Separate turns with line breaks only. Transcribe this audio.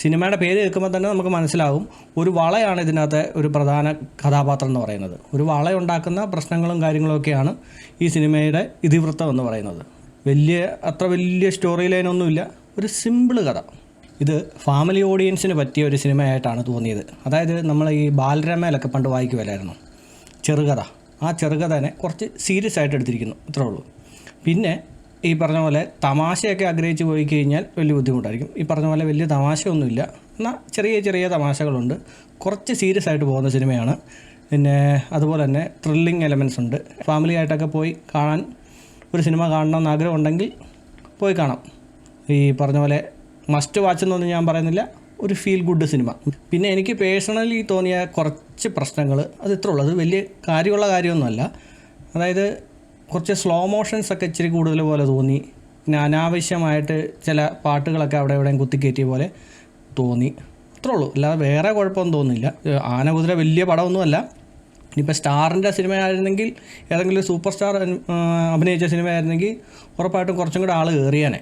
സിനിമയുടെ പേര് കേൾക്കുമ്പോൾ തന്നെ നമുക്ക് മനസ്സിലാവും ഒരു വളയാണ് ഇതിനകത്തെ ഒരു പ്രധാന കഥാപാത്രം എന്ന് പറയുന്നത്. ഒരു വളയുണ്ടാക്കുന്ന പ്രശ്നങ്ങളും കാര്യങ്ങളൊക്കെയാണ് ഈ സിനിമയുടെ ഇതിവൃത്തം എന്ന് പറയുന്നത്. അത്ര വലിയ സ്റ്റോറി ലൈനൊന്നുമില്ല, ഒരു സിമ്പിൾ കഥ. ഇത് ഫാമിലി ഓഡിയൻസിന് പറ്റിയ ഒരു സിനിമയായിട്ടാണ് തോന്നിയത്. അതായത് നമ്മൾ ഈ ബാലരമയിലൊക്കെ പണ്ട് വായിക്കുമല്ലായിരുന്നു ചെറുകഥ, ആ ചെറുകഥനെ കുറച്ച് സീരിയസ് ആയിട്ട് എടുത്തിരിക്കുന്നു, ഇത്രേ ഉള്ളൂ. പിന്നെ ഈ പറഞ്ഞ പോലെ തമാശയൊക്കെ ആഗ്രഹിച്ച് പോയി കഴിഞ്ഞാൽ വലിയ ബുദ്ധിമുട്ടായിരിക്കും. ഈ പറഞ്ഞ പോലെ വലിയ തമാശയൊന്നുമില്ല, എന്നാൽ ചെറിയ ചെറിയ തമാശകളുണ്ട്. കുറച്ച് സീരിയസ് ആയിട്ട് പോകുന്ന സിനിമയാണ്. പിന്നെ അതുപോലെ തന്നെ ത്രില്ലിങ് എലമെൻറ്റ്സ് ഉണ്ട്. ഫാമിലി ആയിട്ടൊക്കെ പോയി കാണാൻ ഒരു സിനിമ കാണണമെന്ന് ആഗ്രഹമുണ്ടെങ്കിൽ പോയി കാണാം. ഈ പറഞ്ഞ പോലെ മസ്റ്റ് വാച്ച് എന്നൊന്നും ഞാൻ പറയുന്നില്ല, ഒരു ഫീൽ ഗുഡ് സിനിമ. പിന്നെ എനിക്ക് പേഴ്സണലി തോന്നിയ കുറച്ച് പ്രശ്നങ്ങൾ അത് ഇത്രേ ഉള്ളൂ. അത് വലിയ കാര്യമുള്ള കാര്യമൊന്നുമല്ല. അതായത് കുറച്ച് സ്ലോ മോഷൻസ് ഒക്കെ ഇച്ചിരി കൂടുതൽ പോലെ തോന്നി. പിന്നെ അനാവശ്യമായിട്ട് ചില പാട്ടുകളൊക്കെ അവിടെ എവിടെയും കുത്തിക്കയറ്റിയ പോലെ തോന്നി, അത്രേ ഉള്ളൂ. അല്ലാതെ വേറെ കുഴപ്പമൊന്നും തോന്നുന്നില്ല. ആനകുതിര വലിയ പടമൊന്നുമല്ല. ഇനിയിപ്പോൾ സ്റ്റാറിൻ്റെ സിനിമയായിരുന്നെങ്കിൽ, ഏതെങ്കിലും സൂപ്പർ സ്റ്റാർ അഭിനയിച്ച സിനിമയായിരുന്നെങ്കിൽ ഉറപ്പായിട്ടും കുറച്ചും കൂടെ ആൾ കയറിയാനേ.